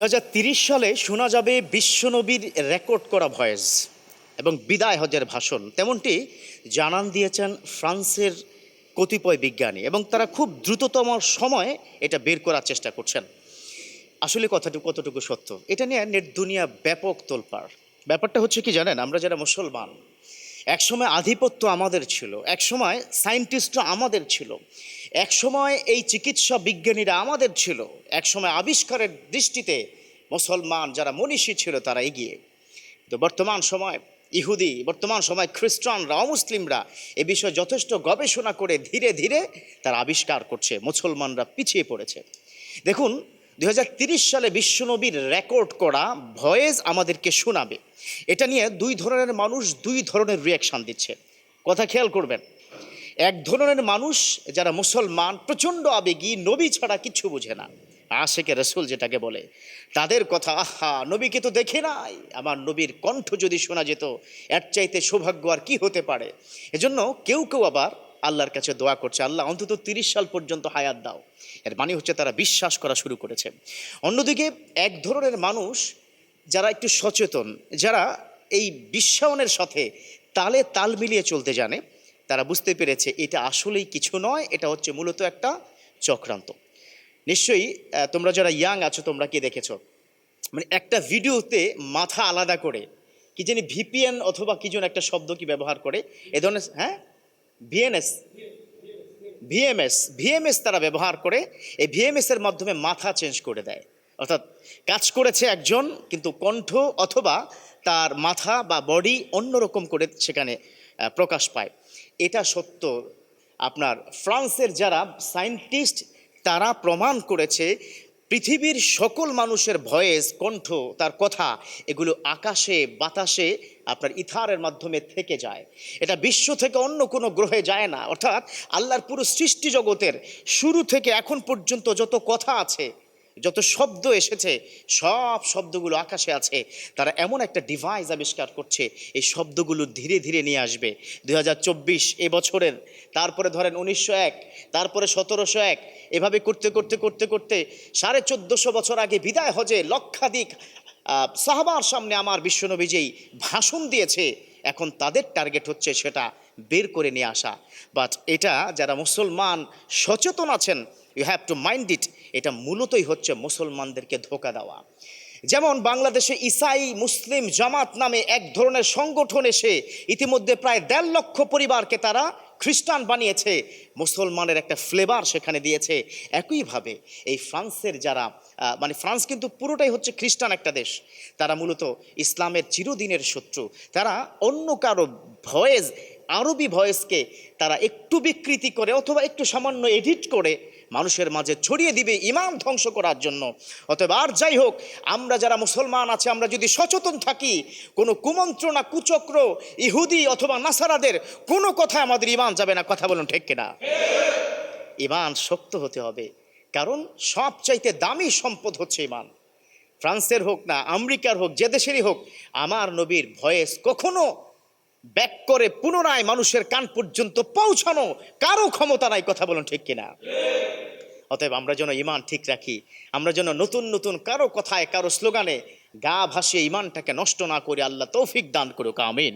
2030 সালে শোনা যাবে বিশ্বনবীর রেকর্ড করা ভয়েস এবং বিদায় হজের ভাষণ, তেমনটি জানান দিয়েছেন ফ্রান্সের কতিপয় বিজ্ঞানী এবং তারা খুব দ্রুততম সময়ে এটা বের করার চেষ্টা করছেন। আসলে কথাটুকু কতটুকু সত্য এটা নিয়ে নেট দুনিয়া ব্যাপক তোলপাড়। ব্যাপারটা হচ্ছে কি জানেন, আমরা যারা মুসলমান, একসময় আধিপত্য আমাদের ছিল, একসময় সায়েন্টিস্টরা আমাদের ছিল, একসময় এই চিকিৎসা বিজ্ঞানীরা আমাদের ছিল, একসময় আবিষ্কারের দৃষ্টিতে মুসলমান যারা মনীষী ছিল তারা এগিয়ে। তো বর্তমান সময় ইহুদি, বর্তমান সময় খ্রিস্টানরা, অমুসলিমরা এ বিষয়ে যথেষ্ট গবেষণা করে ধীরে ধীরে তারা আবিষ্কার করছে, মুসলমানরা পিছিয়ে পড়েছে। দেখুন, 2030 সালে বিশ্বনবীর রেকর্ড করা ভয়েস আমাদেরকে শোনাবে। এটা নিয়ে দুই ধরনের মানুষ দুই ধরনের রিয়াকশান দিচ্ছে। কথা খেয়াল করবেন, এক ধরনের মানুষ যারা মুসলমান, প্রচণ্ড আবেগী, নবী ছাড়া কিচ্ছু বুঝে না, আশেকে রসুল যেটাকে বলে, তাদের কথা, আহা নবীকে তো দেখে নাই, আমার নবীর কণ্ঠ যদি শোনা যেত এর চাইতে সৌভাগ্য আর কি হতে পারে। এজন্য কেউ কেউ আবার আল্লাহর কাছে দোয়া করছে, আল্লাহ অন্তত 30 সাল পর্যন্ত হায়াত দাও। এর মানে হচ্ছে তারা বিশ্বাস করা শুরু করেছে। অন্যদিকে এক ধরনের মানুষ যারা একটু সচেতন, যারা এই বিশ্বায়নের সাথে তালে তাল মিলিয়ে চলতে জানে, তারা বুঝতে পেরেছে এটা আসলেই কিছু নয়, এটা হচ্ছে মূলত একটা চক্রান্ত। নিশ্চয়ই তোমরা যারা ইয়াং আছো তোমরা কি দেখেছো, মানে একটা ভিডিওতে মাথা আলাদা করে কি জানি ভিপিএন অথবা কি যেন একটা শব্দ কি ব্যবহার করে এ ধরনের, হ্যাঁ, ভিএনএস, ভিএমএস তারা ব্যবহার করে। এই ভিএমএস এর মাধ্যমে মাথা চেঞ্জ করে দেয়, অর্থাৎ কাজ করেছে একজন কিন্তু কণ্ঠ অথবা তার মাথা বা বডি অন্যরকম করে সেখানে প্রকাশ পায়। এটা সত্য। আপনার ফ্রান্সের যারা সায়েন্টিস্ট তারা প্রমাণ করেছে পৃথিবীর সকল মানুষের ভয়েস, কণ্ঠ, তার কথা, এগুলো আকাশে বাতাসে আপনার ইথারের মাধ্যমে থেকে যায়। এটা বিশ্ব থেকে অন্য কোনো গ্রহে যায় না। অর্থাৎ আল্লাহর পুরো সৃষ্টি জগতের শুরু থেকে এখন পর্যন্ত যত কথা আছে, যত শব্দ এসেছে, সব শব্দগুলো আকাশে আছে। তারা এমন একটা ডিভাইস আবিষ্কার করছে, এই শব্দগুলো ধীরে ধীরে নিয়ে আসবে 2024 এবছরের, তারপরে ধরেন 1901, তারপরে 1701, এভাবে করতে করতে করতে করতে 1450 বছর আগে বিদায় হজে লক্ষাধিক সাহাবার সামনে আমার বিশ্বনবী যেই ভাষণ দিয়েছে, এখন তাদের টার্গেট হচ্ছে সেটা বের করে নিয়ে আসা। বাট এটা যারা মুসলমান সচেতন আছেন, you have to mind it, এটা মূলতই হচ্ছে মুসলমানদেরকে ধোঁকা দেওয়া। যেমন বাংলাদেশে ইসাই মুসলিম জামাত নামে এক ধরনের সংগঠন এসে ইতিমধ্যে প্রায় 1.5 লক্ষ পরিবারকে তারা খ্রিস্টান বানিয়েছে, মুসলমানের একটা ফ্লেভার সেখানে দিয়েছে। একইভাবে এই ফ্রান্সের যারা মানে ফ্রান্স কিন্তু পুরোটাই হচ্ছে খ্রিস্টান একটা দেশ, তারা মূলত ইসলামের চিরদিনের শত্রু। তারা অন্য কারো ভয়েস, আরবি ভয়েসকে তারা একটু বিকৃতি করে অথবা একটু সামান্য এডিট করে মানুষের মাঝে ছড়িয়ে দিবে ইমান ধ্বংস করার জন্য। অতএব আর যাই হোক, আমরা যারা মুসলমান আছে, আমরা যদি সচেতন থাকি, কোনো কুমন্ত্রণা, কুচক্র, ইহুদি অথবা নাসারাদের কোনো কথা আমাদের ইমান যাবে না। কথা বলুন ঠিক কিনা? ইমান শক্ত হতে হবে, কারণ সবচাইতে দামি সম্পদ হচ্ছে ইমান। ফ্রান্সের হোক না আমেরিকার হোক, যে দেশেরই হোক, আমার নবীর ভয়েস কখনো ব্যাক করে পুনরায় মানুষের কান পর্যন্ত পৌঁছানো কারো ক্ষমতা নাই। কথা বলুন ঠিক কিনা? অতএব আমরা যেন ইমান ঠিক রাখি, আমরা যেন নতুন নতুন কারো কথায়, কারো স্লোগানে গা ভাসিয়ে ইমানটাকে নষ্ট না করে আল্লাহ তৌফিক দান করুক, আমিন।